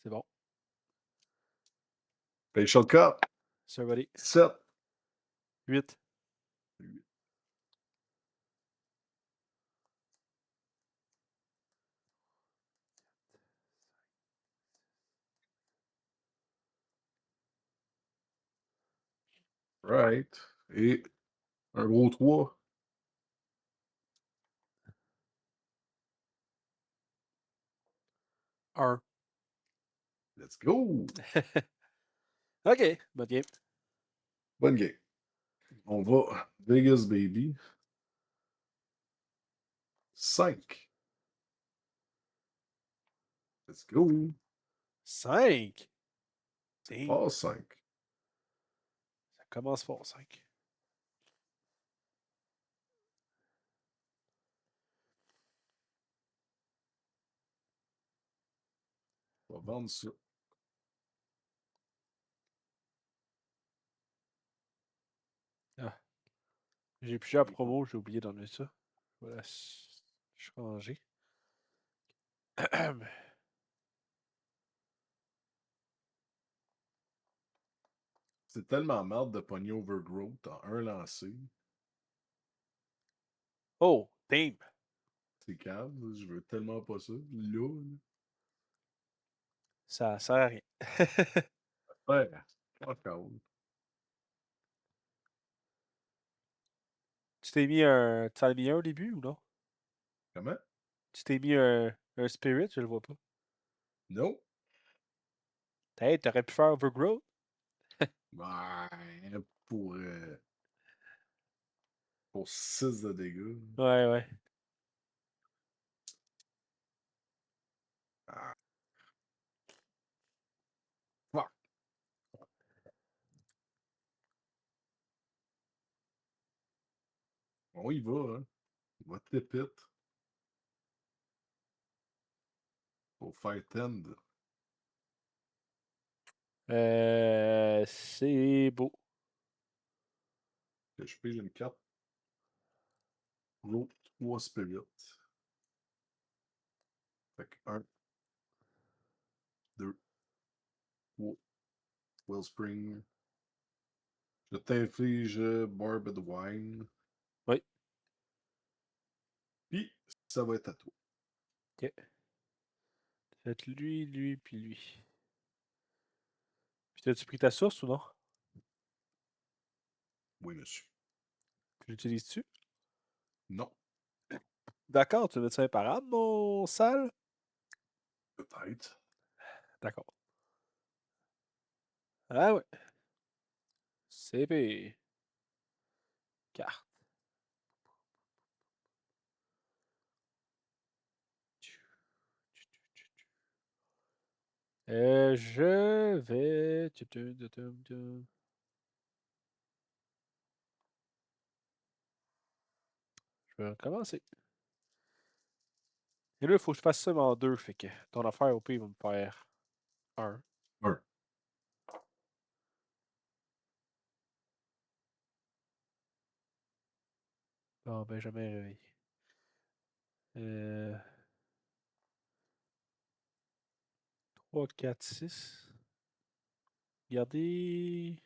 C'est bon. Facial Cut. C'est ready. 7. 8. Right. Et un gros 3. Un. Let's go. OK. Bonne game. Bonne game. On va Vegas, baby. 5. Let's go. 5. C'est Damn. pas 5. Ça commence fort, 5. On va vendre ça. Ah. J'ai plusieurs promos, j'ai oublié d'enlever ça. Voilà, changer. C'est tellement merde de pogner Overgrowth en un lancé. Oh, damn. C'est calme. Je veux tellement pas ça. Là. Ça sert à rien. Ouais. Fuck out. Tu t'es mis un. Tu t'en as mis un au début ou non? Comment? Tu t'es mis un Spirit, je le vois pas. Non. Hey, t'aurais pu faire Overgrowth? Ouais, pour 6 de dégâts. Ouais, ouais. Ah, fuck. On y va, hein. On va tépite. Pour faire tend. C'est beau. Je pige une carte. L'autre 3 spirits. Fait que 1, 2, 3. Wellspring. Je t'inflige Barbed Wine. Oui. Puis, ça va être à toi. Ok. Faites lui, puis lui. Puis t'as-tu pris ta source ou non? Oui, monsieur. Tu l'utilises-tu? Non. D'accord, tu veux ça imparable, mon sale? Peut-être. D'accord. Ah ouais. CP. Carte. Je vais. Je vais recommencer. Et là, il faut que je fasse ça en deux. Fait que ton affaire, au pire, il va me faire un. 1. Bon, ben, jamais réveillé. 3, 4, 6. Regardez.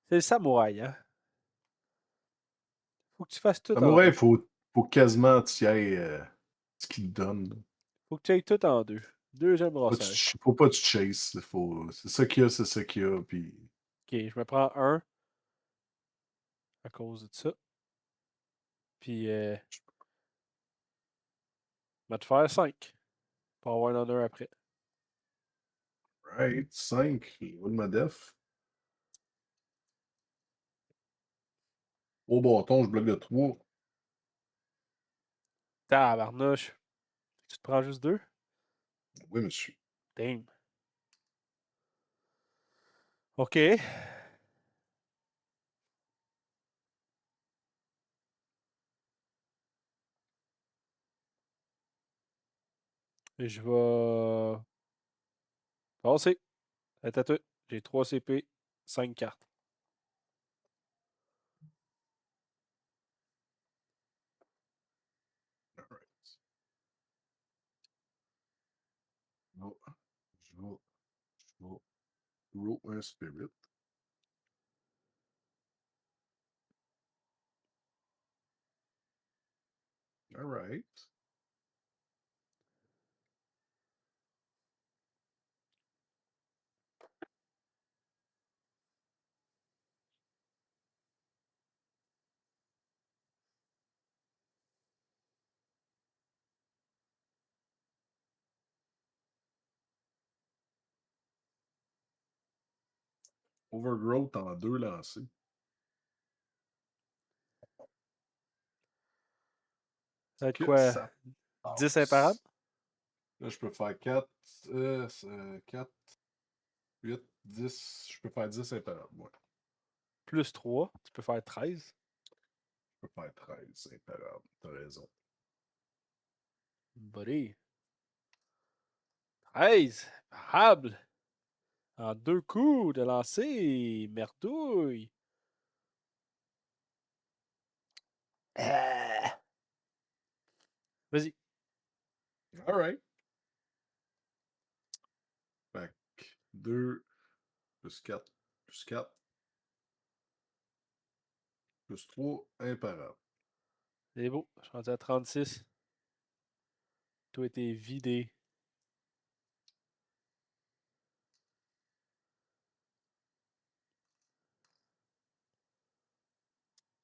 C'est le samouraï, hein? Faut que tu fasses tout en Samouraï, deux. faut quasiment tu y ailles ce qu'il te donne. Faut que tu ailles tout en deux. Deuxième brassage. Faut pas que tu chases. C'est ça qu'il y a, c'est ça qu'il y a. Puis... Ok, je me prends un à cause de ça. Puis, je vais te faire 5 pour avoir un honneur après. Right. 5. Roule ma def. Au bâton, je bloque de 3. Tabarnouche. Tu te prends juste deux? Oui, monsieur. Damn. OK. Et je vais passer. Attends, j'ai 3 CP, 5 cartes. All right. Grow un spirit. Alright. Overgrowth en 2 lancers. Ça va être Que quoi? ça 10 imparables? passe. Là, je peux faire 4, 4, 8, 10. Je peux faire 10 imparables, ouais. Plus 3, tu peux faire 13. Je peux faire 13 imparables. T'as raison. Buddy. 13! Imparable! En 2 coups de lancer! Merdouille! Vas-y. Alright. Fait que 2 plus 4 plus 4 plus 3 imparables. C'est beau. Je suis rendu à 36. Tout a été vidé.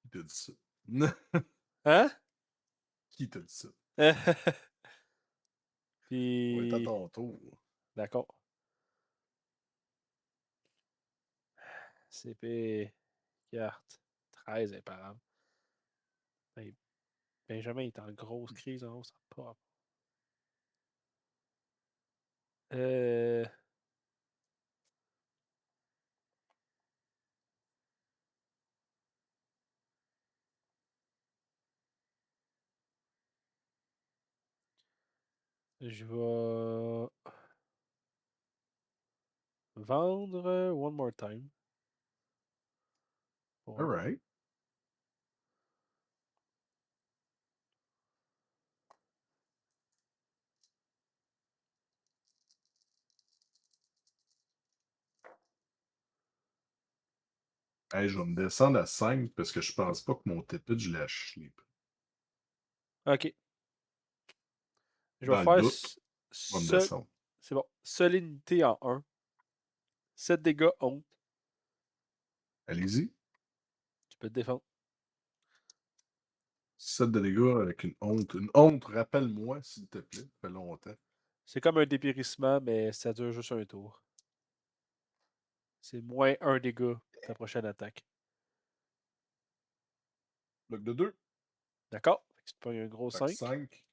Qui t'a dit ça? Hein? Qui t'a dit ça? On est à Puis. ton tour. D'accord. CP. Carte. 13 imparable. Ben, Benjamin est en grosse crise en haut, ça n'a pas rapport. Euh. Je vais vendre One More Time. Pour un. Alright. Hey, je vais me descendre à 5 parce que je pense pas que mon TP, je l'ai acheté. Ok. Je vais Dans le faire doute, je vais me seul. descendre. C'est bon. Solidité en 1. 7 dégâts, honte. Allez-y. Tu peux te défendre. 7 de dégâts avec une honte. Une honte, rappelle-moi, s'il te plaît. Ça fait longtemps. C'est comme un dépérissement, mais ça dure juste un tour. C'est moins 1 dégât ta prochaine attaque. Bloc de 2. D'accord? Fait que tu te pognes un gros Fait que 5. 5.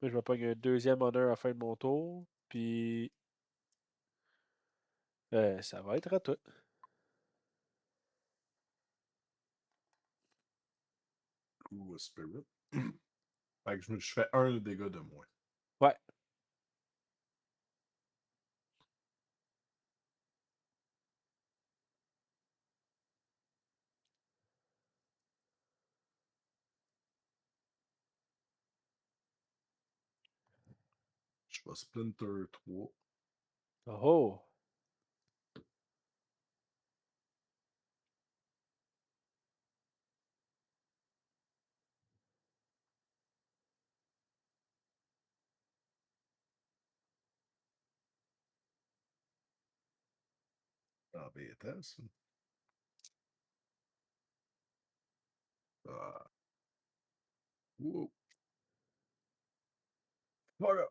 Puis je vais pogner un deuxième honneur à la fin de mon tour. Puis. Ça va être à toi. Ou Spirit. Fait que je fais 1 dégât de moins. Ouais. Je vais Splinter 3. Oh! Embêtant, ça. Ah. Wow. Voilà.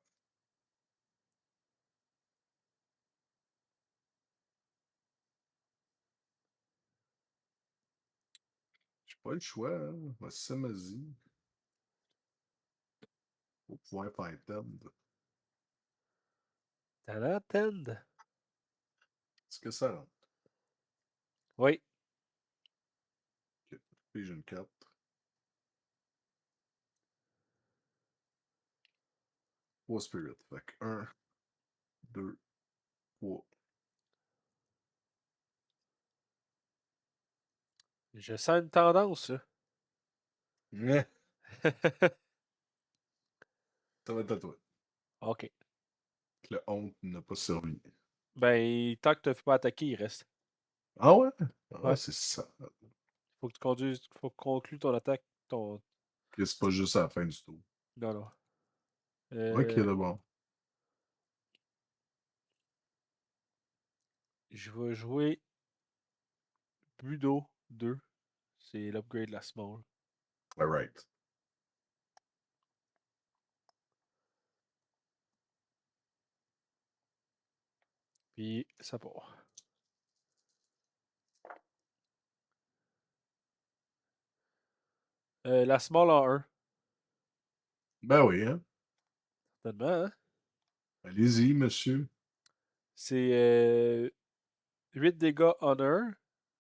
J'ai pas le choix, hein. Ma Samazie. Pour pouvoir faire tend. T'as l'antenne? Est-ce que ça rentre? Oui. Ok. Puis j'ai une carte. Trois Spirit. Fait que 1, 2, 3. Je sens une tendance, là. Ça va être à toi. OK. Le honte n'a pas servi. Ben, tant que tu ne fais pas attaquer, il reste. Ah ouais? Ah, Ouais. c'est ça. Faut que tu conduises, faut que tu conclues ton attaque. Ton... Que c'est pas juste à la fin du tour. Non, non. Ok, Euh, d'abord. je vais jouer Budo 2. C'est l'upgrade de la small. Alright. Puis ça part. La small en 1. Ben oui, hein. Certainement, hein? Allez-y, monsieur. C'est 8 dégâts en 1.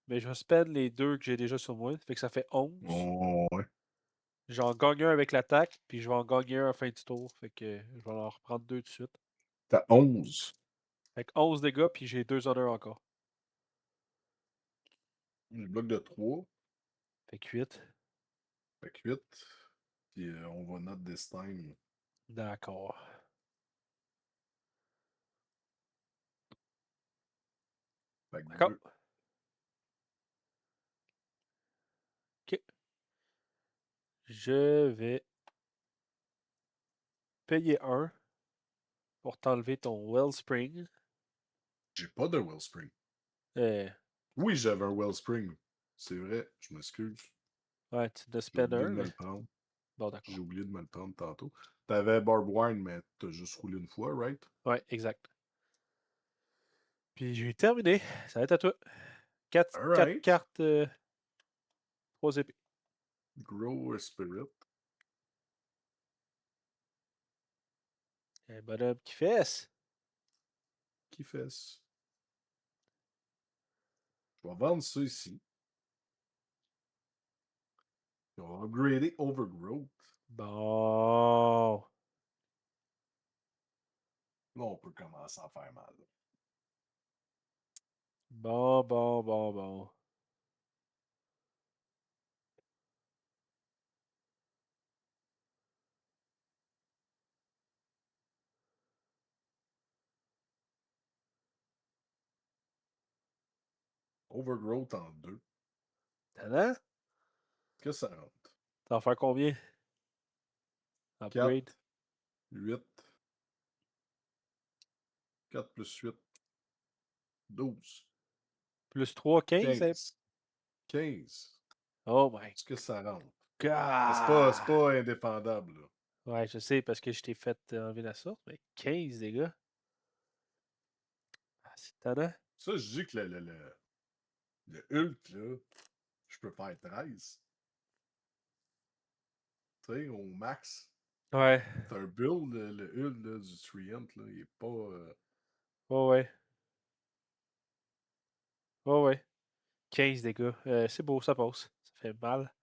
Mais je vais spend les 2 que j'ai déjà sur moi. Fait que ça fait 11. Oh, ouais. J'en gagne un avec l'attaque, puis je vais en gagner un à la fin du tour. Fait que je vais en reprendre 2 tout de suite. T'as 11. Fait que 11 dégâts, puis j'ai 2 honneurs encore. Je bloque de 3. Fait que 8. Fait que 8. Puis on va note this time. D'accord. Fait que D'accord. 2. Ok. Je vais payer 1 pour t'enlever ton Wellspring. J'ai pas de Wellspring. Euh, Oui, j'avais un Wellspring. C'est vrai, je m'excuse. ouais, tu te J'ai spend oublié de 1, me mais le prendre. bon, J'ai d'accord. oublié de me le prendre tantôt. T'avais Barb Wine, mais t'as juste roulé une fois, right? Ouais, exact. Puis j'ai terminé. Ça va être à toi. 4 Alright. cartes, 3 épées. Grow a Spirit. Un bonhomme qui fesse. Qui fait ça? Je vais vendre ça ici. Puis on va upgrader Overgrowth. Bon. Là, on peut commencer à faire mal. Bon, bon, bon, bon. Overgrowth en 2. Tadam? Qu'est-ce que ça rentre? T'en fais combien? Upgrade. 4, 8. 4 plus 8. 12. Plus 3, 15. Hein? 15. 15. Oh my Est-ce que ça rentre? C'est god! pas indéfendable, là. Ouais, je sais parce que je t'ai fait enlever la sorte, mais 15 dégâts. Ah, c'est tannant. Ça, je dis que le Hulk, là, je peux faire 13. Tu sais, au max. Ouais. C'est un build, le Hulk là, du Treant, là, il est pas. Ouais, ouais. Ouais, ouais. 15 dégâts. C'est beau, ça passe. Ça fait mal.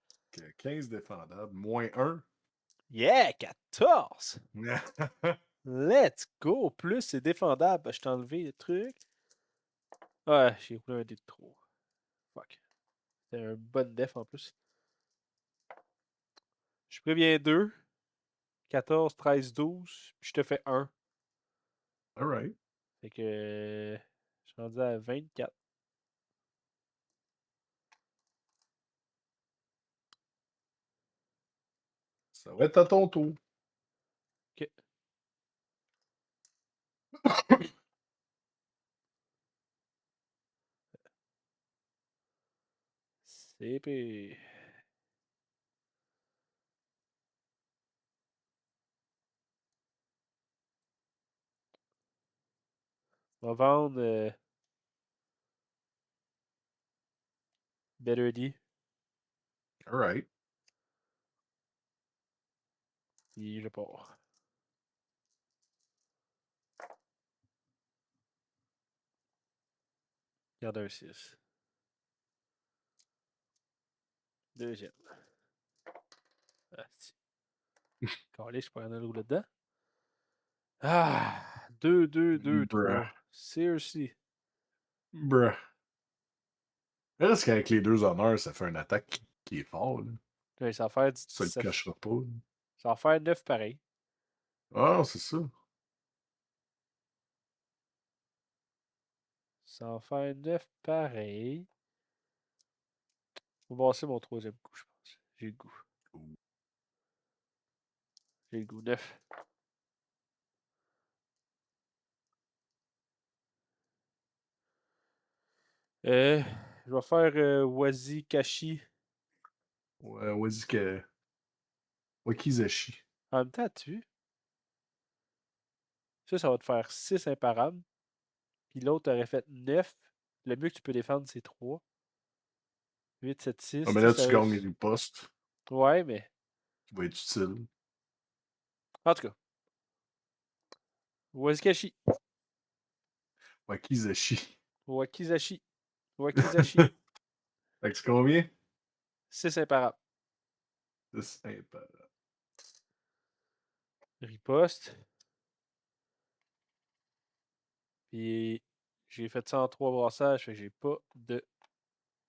15 défendable. Moins 1. Yeah, 14! Let's go! Plus c'est défendable. Je t'ai enlevé le truc. Ouais, j'ai roulé un dé de trop. Fuck. C'était un bon def en plus. Je préviens 2. 14, 13, 12. Puis je te fais 1. Alright. Fait que je suis rendu à 24. Ça va être à ton tour. Ok. C'est puis. On va vendre Betterly. Alright. Puis je pars. Garde un 6. Deuxième. Ah, si. Calé, je peux en aller là-dedans. Ah! 2, 2, 2, Bruh. 3. Seriously. Bruh. Reste qu'avec les deux honneurs, ça fait une attaque qui est fort, là. Ouais, ça va faire, Ça le cachera pas, là. ça va faire 9 pareil. Ah, c'est ça. Ça en fait 9 pareil. On va passer mon troisième coup, je pense. J'ai le goût. J'ai le goût. 9. Je vais faire Wazikashi. Ouais, Wakizashi. En même temps, tu ça va te faire 6 imparables. Puis l'autre aurait fait 9. Le mieux que tu peux défendre, c'est 3. 8, 7, Ah, 6. mais Tu là, sais, tu ça... gagnes une poste Ouais, mais. qui va être utile. En tout cas. Wazikashi. Wakizashi. Wakizashi. Wakizashi. Fait que c'est combien? 6 imparables. C'est imparable. Riposte. Puis j'ai fait 103 brassages, fait que j'ai pas de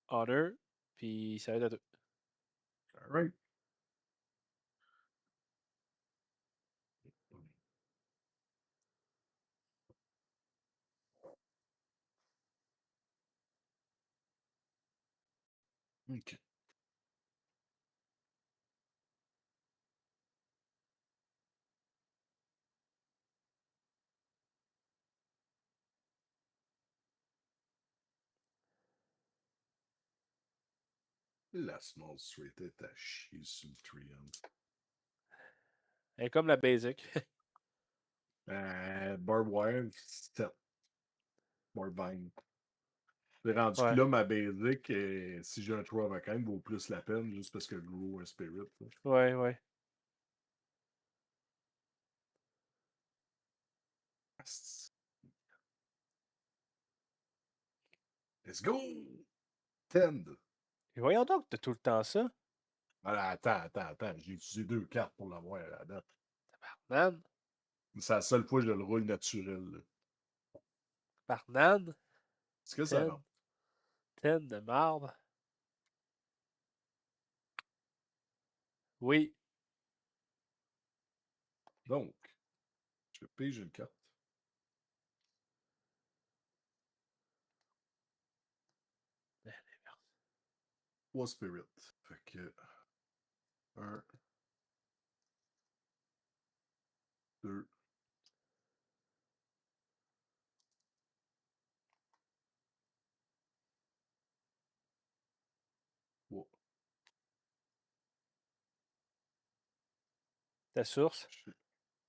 honor. Puis ça va être à tout. Alright. Ok. La small straight est à chier sur le triangle. Elle est comme la basic. Barbed wire, 7. Barbed vine. C'est rendu que Ouais. là, ma basic, si j'ai un 3 of a kind, vaut plus la peine juste parce que je grow un spirit. Là. Ouais, ouais. Let's go! Tend. Et voyons donc que t'as tout le temps ça. Voilà, attends. J'ai utilisé 2 cartes pour l'avoir à la date. Barnane. C'est la seule fois que je le roule naturel. Là. Barnane. Est-ce que ça 10. rentre? 10 de marbre. Oui. Donc, je pige une carte. 3 spirit. Fait que. 1, 2, 3. Ta source.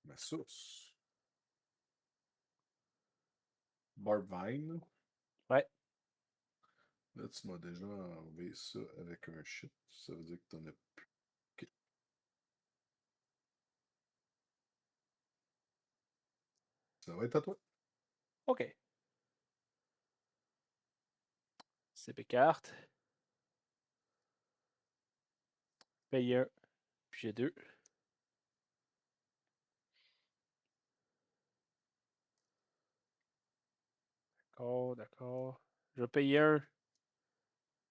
Ma source. Barbvine. Ouais. Là, tu m'as déjà enlevé ça avec un shit. Ça veut dire que t'en as plus. Ok. Ça va être à toi. OK. CP carte. Paye un. Puis j'ai 2. D'accord, d'accord. Je vais payer un.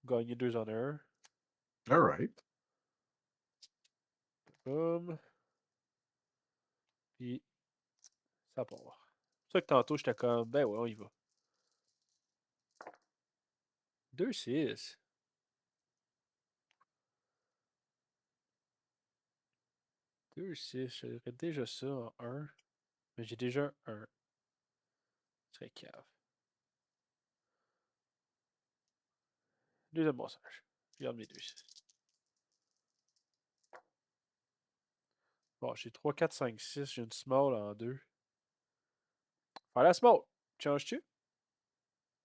Gagner 2 honneurs. Alright. Boum. Puis ça part. C'est ça que tantôt, j'étais comme, ben ouais, on y va. 2, 6. 2, 6. J'aurais déjà ça en 1. Mais j'ai déjà un 1. Très cave. Deuxième brassage. Je garde mes 2, 6. Bon, j'ai 3, 4, 5, 6. J'ai une small en 2. Faire la small. Changes-tu?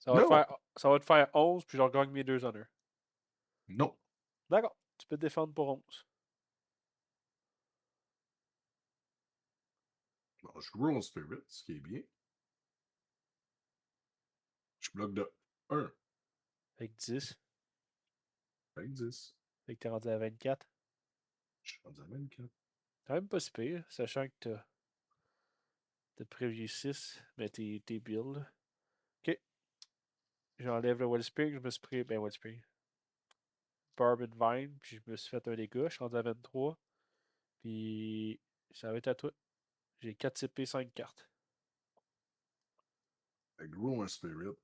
Non! Ça va te faire 11, puis je regagne mes 2 honneurs. Non. D'accord. Tu peux te défendre pour 11. Bon, je roule en spirit, ce qui est bien. Je bloque de 1. Avec 10. Fait que 10. Fait que t'es rendu à 24. Je suis rendu à 24. Quand même pas si pire, sachant que t'as prévu 6, mais t'es build. Ok. J'enlève le Wellspring, je me suis pris. Ben, Wellspring. Barbed Vine, puis je me suis fait un dégât. Je suis rendu à 23. Puis ça va être à toi. J'ai 4 CP, 5 cartes. Fait que roule un spirit.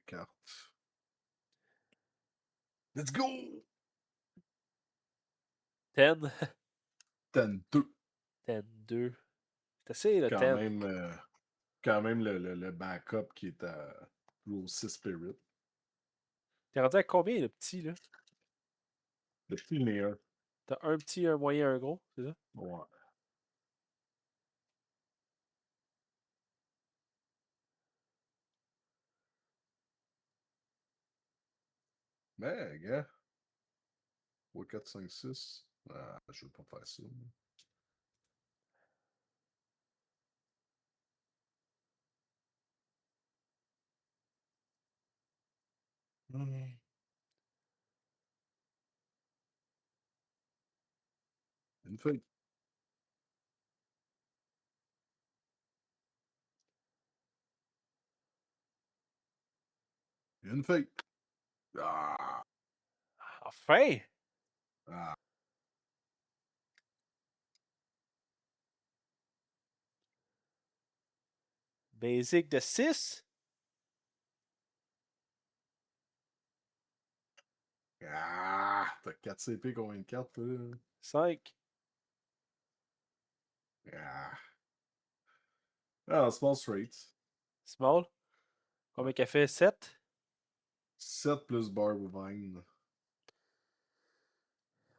cartes. Let's go! 10. 10-2. 10-2. C'est assez, le Quand 10. même, quand même le backup qui est à Rule 6 Spirit. T'es rendu à combien, le petit, là? Le petit n'est un. T'as un petit, un moyen, un gros, c'est ça? Ouais. Mais, gars. 3, 4, 5, 6. Ah, je veux pas faire ça. Hmm. Une feuille. Une feuille. Ah! Enfin! Ah! Basic de 6. Ah! T'as 4 CP, combien de cartes, toi? 5. Ah! Ah, small straight. Small. Combien Ouais. qu'elle fait? 7. 7 plus Barbivine.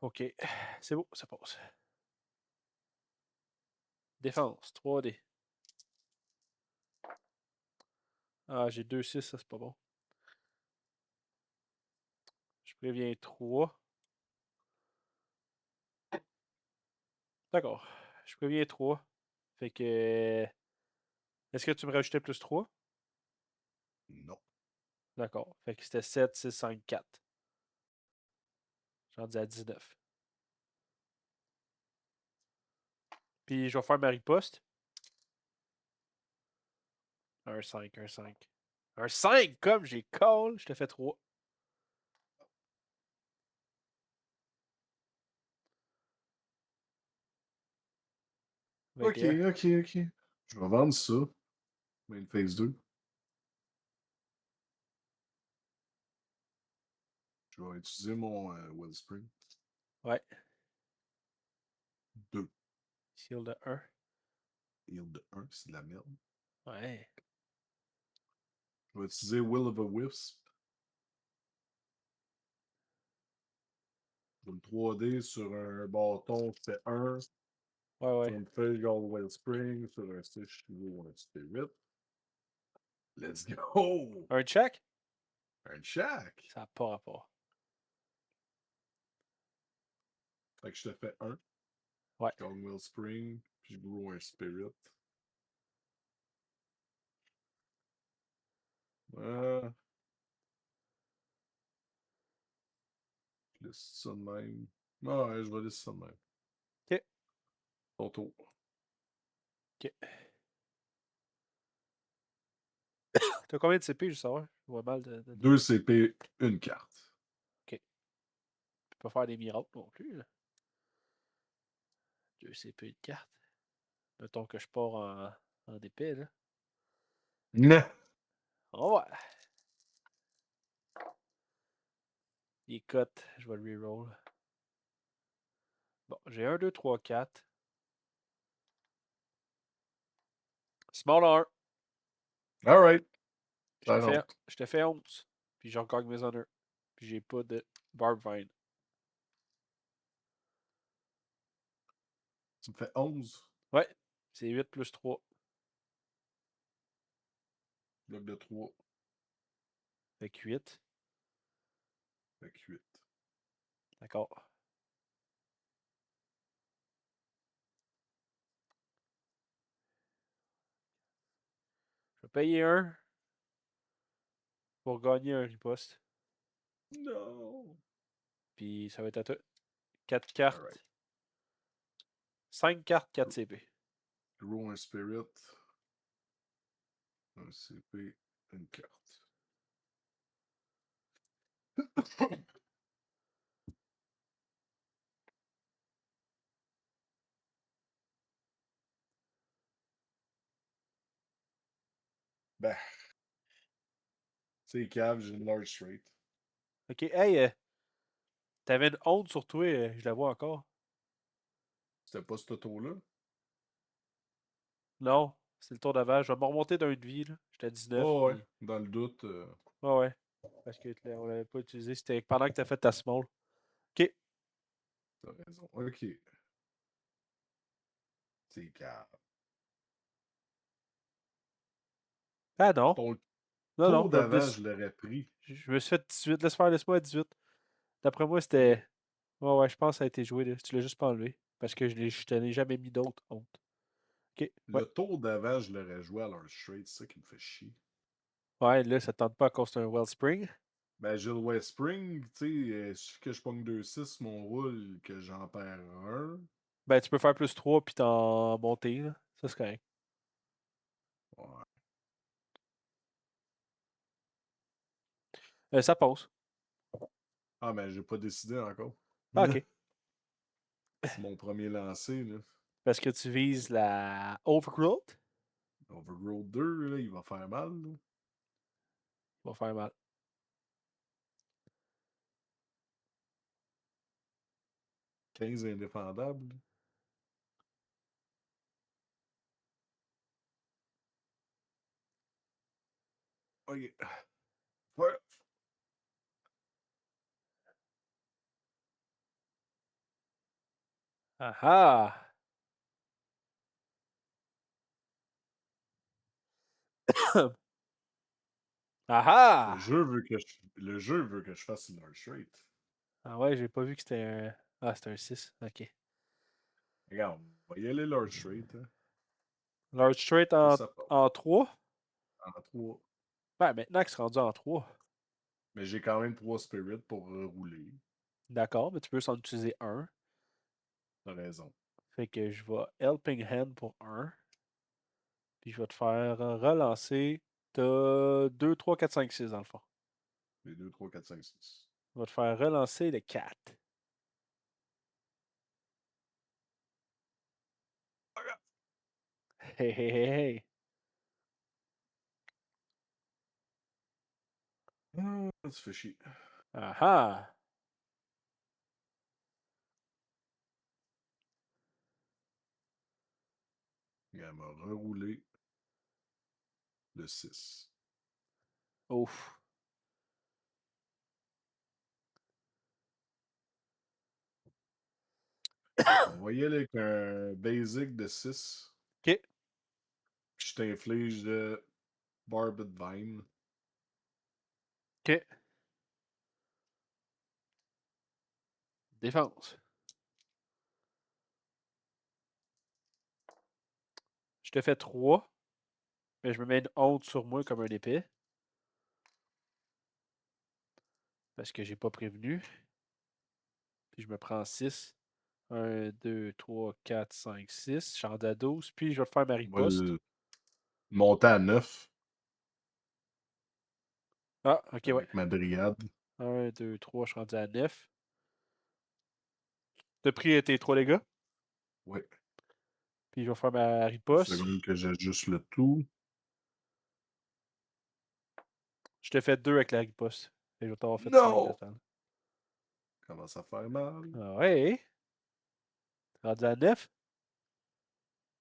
Ok. C'est beau, ça passe. Défense, 3D. Ah, j'ai 2-6, ça c'est pas bon. Je préviens 3. D'accord. Je préviens 3. Fait que. Est-ce que tu me rajoutais plus 3? Non. D'accord. Fait que c'était 7, 6, 5, 4. J'en dis à 19. Puis je vais faire ma riposte. Un 5, un 5. Un 5 comme j'ai call, je te fais 3. Ok, 21. ok, ok. Je vais vendre ça. Main phase 2. Je vais utiliser mon Wellspring. Ouais. 2. Shield de 1. Heal de 1, c'est de la merde. Ouais. Je vais utiliser Will of a Wisp. Une 3D sur un bâton, je fais 1. Ouais, Sur ouais. une feuille Gold Wellspring, sur un Stitch ou un Spirit. Let's go! Un check? Un shack! Ça n'a pas rapport. Fait que je te fais 1. Ouais. Gold Wellspring, puis je grow un Spirit. Euh, je laisse ça de même. Ah ouais, je vais laisser ça de même. Ok. Ton tour. Ok. T'as combien de CP, je veux savoir? Je vois mal de. 2 CP, une carte. Ok. Tu peux pas faire des miracles non plus, là. 2 CP de carte. Mettons que je pars en épée, là. Non. On va voir. Il est cut. Je vais le reroll. Bon, j'ai 1, 2, 3, 4. Small 1. Alright. Je Ça te fais, rentre. je te fais 11. Puis j'en gagne mes honneurs. Puis j'ai pas de Barb Vine. Tu me fais 11. Ouais. C'est 8 plus 3. Bloc de 3. Fait que 8. Fait que 8. D'accord. Je vais payer 1 pour gagner un riposte. Non. Puis ça va être à toi. 4 cartes. Alright. 5 cartes, 4 CP. Grow un Spirit. Un CP, une carte. Ben, C'est cave, j'ai une large straight. Ok, hey, t'avais une honte sur toi, je la vois encore. C'était pas ce auto-là? Non, c'est le tour d'avant. Je vais me remonter d'un de vie, là. J'étais à 19, Oh ouais, puis... dans le doute. Ouais, ouais. Parce que on l'avait pas utilisé. C'était pendant que t'as fait ta small. Ok. T'as raison. Ok. C'est cave. Ah non. Ton Non, non, tour je vais d'avant, je l'aurais pris. je me suis fait 18. Laisse-moi à 18. D'après moi, c'était. Ouais, ouais, je pense que ça a été joué, là. Tu l'as juste pas enlevé. Parce que je t'en ai jamais mis d'autres honte. Ok, ouais. Le tour d'avant, je l'aurais joué à large straight. C'est ça qui me fait chier. Ouais, là, ça tente pas à cause d'un Wellspring. Ben, j'ai le West Spring, tu sais, il suffit que je pogne 2-6 mon roule, que j'en perds un. Ben, tu peux faire plus 3 puis t'en monter, là. Ça, c'est correct. Ouais. Ça passe. Ah, mais j'ai pas décidé encore. Ah, ok. C'est mon premier lancé, là. Parce que tu vises la Overgrowth. Overgrowth 2, là, il va faire mal, là. Ça va faire mal. Quinze indéfendables. Ok. Ouais. Ah ah! Ah ah! Le jeu veut que je fasse une large straight. Ah ouais, j'ai pas vu que c'était un. Ah, c'était un 6. Ok. Regarde, on va y aller large straight, hein. Large straight Ça, ça part. en 3. En 3. Ben, maintenant que c'est rendu en 3. Mais j'ai quand même 3 spirits pour rouler. D'accord, mais tu peux s'en utiliser un. T'as raison. Fait que je vais Helping Hand pour un. Puis je vais te faire relancer. T'as 2, 3, 4, 5, 6 dans le fond. Les 2, 3, 4, 5, 6. Je vais te faire relancer le 4. Hey, hey, hey, hey. Ah, tu fais chier. Ah ah! Elle m'a reroulé le 6. Ouf. On va y aller avec un basic de 6. Ok, Puis je t'inflige de Barbed Vine. ok. Défense. Je te fais 3. Mais je me mets une honte sur moi comme un épée. Parce que j'ai pas prévenu. Puis je me prends 6. 1, 2, 3, 4, 5, 6. Je suis rendu à 12. Puis je vais te faire ma On va riposte. monter à 9 Ah, ok, ouais. avec ma dryade. 1, 2, 3, je suis rendu à 9. T'as pris tes 3 dégâts. Ouais. Puis je vais faire ma Une riposte. seconde que j'ajuste le tout. Je te fais 2 avec la riposte. Et je vais t'avoir fait 5 Non! total. Commence à faire mal. Ah ouais. Rendu à 9.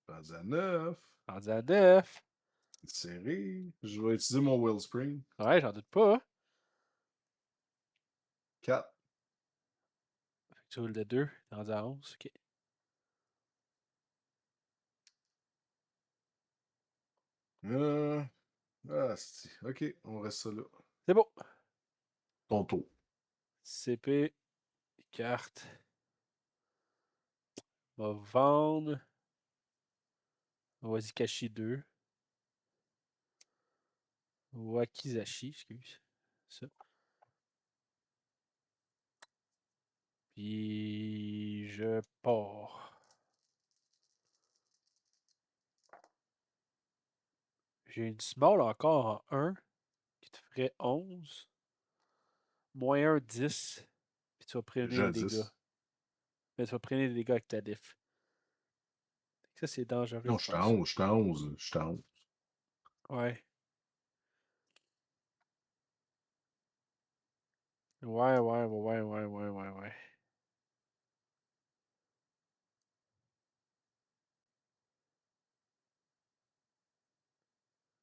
Pas à 9. Rendu à 9. C'est serré. Je vais utiliser mon Wellspring. Ouais, j'en doute pas. 4. Fait que tu roules de 2. T'es rendu à 11. Ok. Ok, on reste ça là. C'est bon. Ton tour. CP. Carte. On va vendre. Wazikashi 2. Wakizashi, excuse. Ça. Puis je pars. J'ai une small encore en 1 qui te ferait 11. Moins 1, 10. Puis tu vas prévenir Déjà les à dégâts. 10. Mais tu vas prévenir les dégâts avec ta diff. Ça, c'est dangereux, Non, je je suis à pense. 11. Je suis à 11. Je suis à 11. Ouais. Ouais.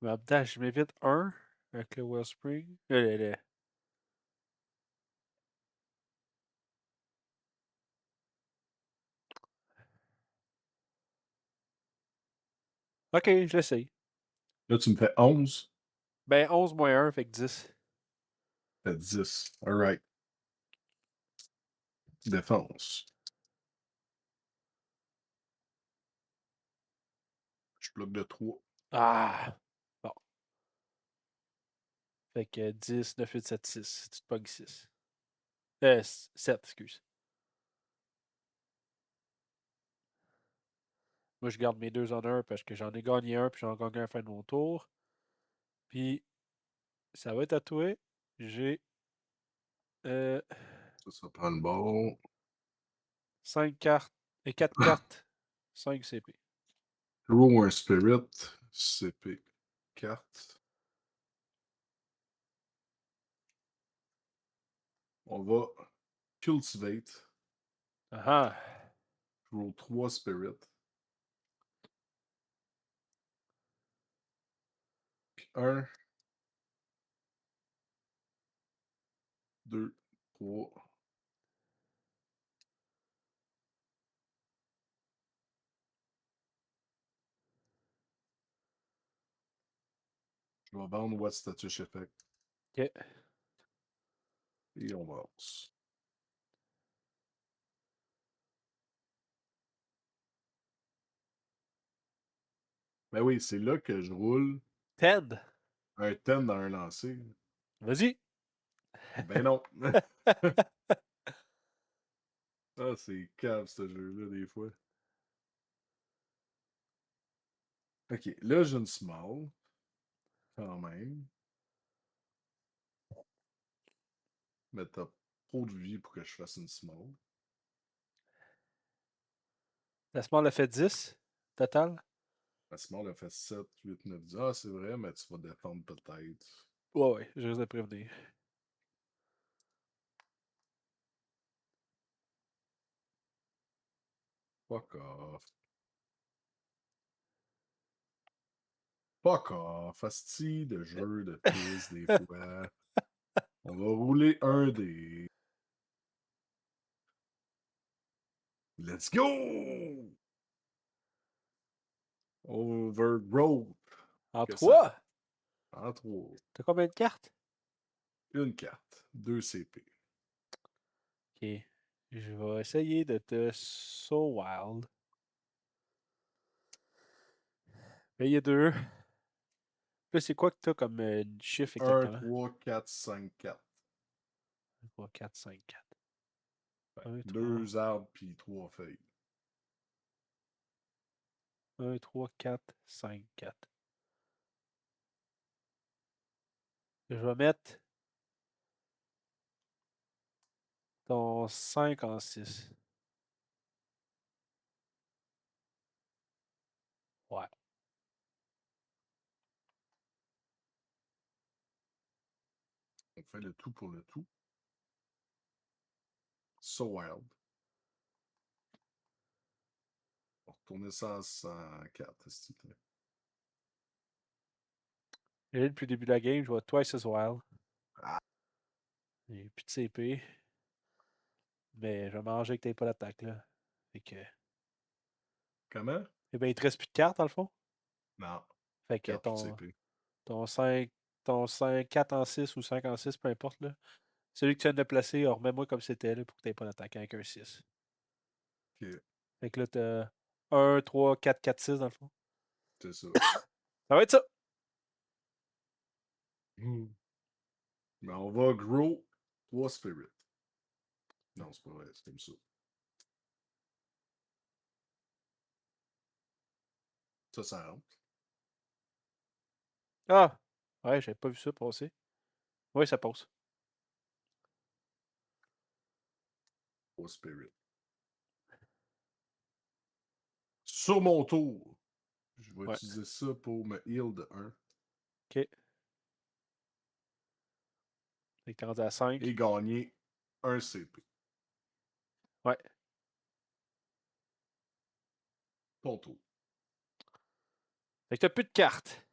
Mais en même temps, je m'évite un avec le Wellspring. Ok, je l'essaye. Là, tu me fais 11. Ben, 11 moins 1 fait que 10. Fait 10. Alright. Défense. Je bloque de 3. Ah! Bon. Fait que 10, 9, 8, 7, 6. Tu te pognes 6. 7, excuse. Moi, je garde mes deux honneurs parce que j'en ai gagné un, puis j'en ai gagné un à la fin de mon tour. Puis, ça va être à toi. J'ai euh, Ça prend le ball. 5 cartes et 4 cartes. 5 CP. Draw un spirit. CP. Carte. On va cultivate. Ah Draw 3 spirit. 1, 2, 3. Je vais vendre What Status Effect. Ok. Et on lance. Ben oui, c'est là que je roule 10. un 10 dans un lancer. Vas-y. Ben non. Ah, c'est cave ce jeu-là, des fois. Ok, là, j'ai une small. Quand même. Mais t'as trop de vie pour que je fasse une small. La small a fait 10 total. La small a fait 7, 8, 9, 10. Ah, c'est vrai, mais tu vas défendre peut-être. Ouais, je risque de prévenir. Fuck off. Fuck off. Asti de jeu de piste, des fois. On va rouler un des. Let's go! Overgrowth. En Que ça? 3. En 3. T'as combien de cartes? Une carte. 2 CP. Ok. Je vais essayer de te So Wild. Payer 2. Là, c'est quoi que t'as comme chiffre 1, exactement? 3, 4, 5, 4. 3, 4, 5, 4. Fait 1, 3, 2 arbres puis 3 feuilles. 1, 3, 4, 5, 4. Je vais mettre ton 5 en 6. Ouais. On fait le tout pour le tout. So wild. On va retourner ça à 104, s'il te plaît. Et depuis le début de la game, je vois Twice as Wild. Ah, J'ai plus de CP. Mais je vais manger que t'aies pas d'attaque là. Fait que. comment? Eh ben, il te reste plus de cartes dans le fond. Non. Fait que 4 plus de ton, CP. ton 5, ton 5, 4 en 6 ou 5 en 6, peu importe là. Celui que tu viens de placer, remets-moi comme c'était là pour que t'aies pas d'attaque avec un 6. Ok, Fait que là, t'as 1, 3, 4, 4, 6 dans le fond. c'est ça. Ça va être ça. Mais on va grow 3 spirit. Non, c'est pas vrai, c'est comme ça. Ça rentre. Ah! Ouais, j'avais pas vu ça passer. Oui, ça passe. 3 spirit. Sur mon tour, je vais Ouais. utiliser ça pour me heal de 1. Ok. Fait que t'es rendu à 5. Et gagner un CP. Ouais. Ton tour. Fait que t'as plus de cartes.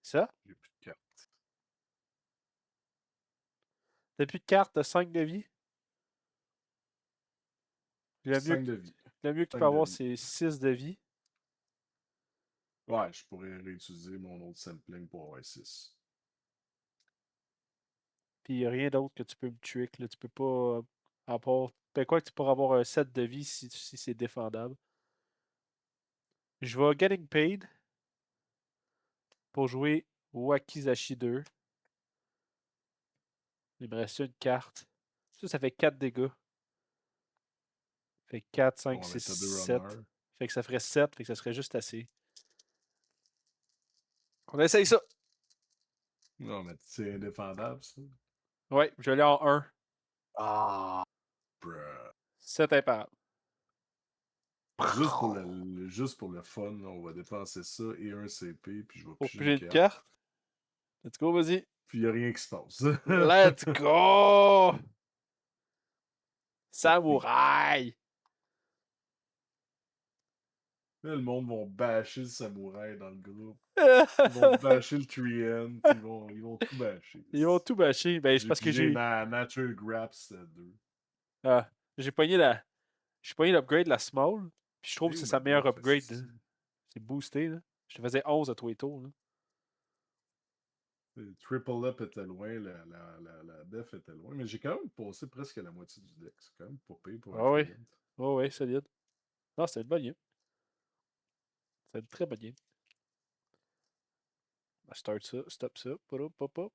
C'est ça? J'ai plus de cartes. T'as plus de cartes, t'as 5 de vie. Le mieux, 5 de vie. le mieux que tu peux 5 de avoir, vie. c'est 6 de vie. Ouais, je pourrais réutiliser mon autre sampling pour avoir 6. Puis il n'y a rien d'autre que tu peux me tuer. Là. Tu peux pas. À part. Ben quoi que tu pourras avoir un 7 de vie si c'est défendable. Je vais Getting Paid pour jouer Wakizashi 2. Il me reste une carte. Ça fait 4 dégâts. Fait 4, 5, Bon, 6, mais t'as 2 7. runners. Fait que ça ferait 7. Fait que ça serait juste assez. On essaye ça. Non, mais c'est indéfendable, ça. Ouais, je l'ai en 1. Ah, bruh. 7 imparables. Juste pour le fun, on va dépenser ça et un CP, puis je vais Pour piger piger une une carte. carte. Let's go, vas-y. Puis il n'y a rien qui se passe. Let's go! Fuck me. Samouraï! Là, le monde va bâcher le samouraï dans le groupe. Ils vont Ils bâcher le Treant. Ils vont tout bâcher. vont tout bâcher. Ben, c'est J'ai parce que pigé j'ai. Natural Graps 2. Ah, j'ai pogné la. J'ai pogné l'upgrade, la small. Puis je trouve que Et c'est ma sa meilleure buff, upgrade. esti. C'est boosté, là. Je te faisais 11 à tous les tours, là. Le Triple Up était loin, la def était loin, mais j'ai quand même passé presque la moitié du deck. C'est quand même pas pire pour un Ah ouais. Treant. Ah ouais, solide. Non, c'était une bonne game. C'était une très bonne game. On start ça, stop ça. Pop, pop, pop.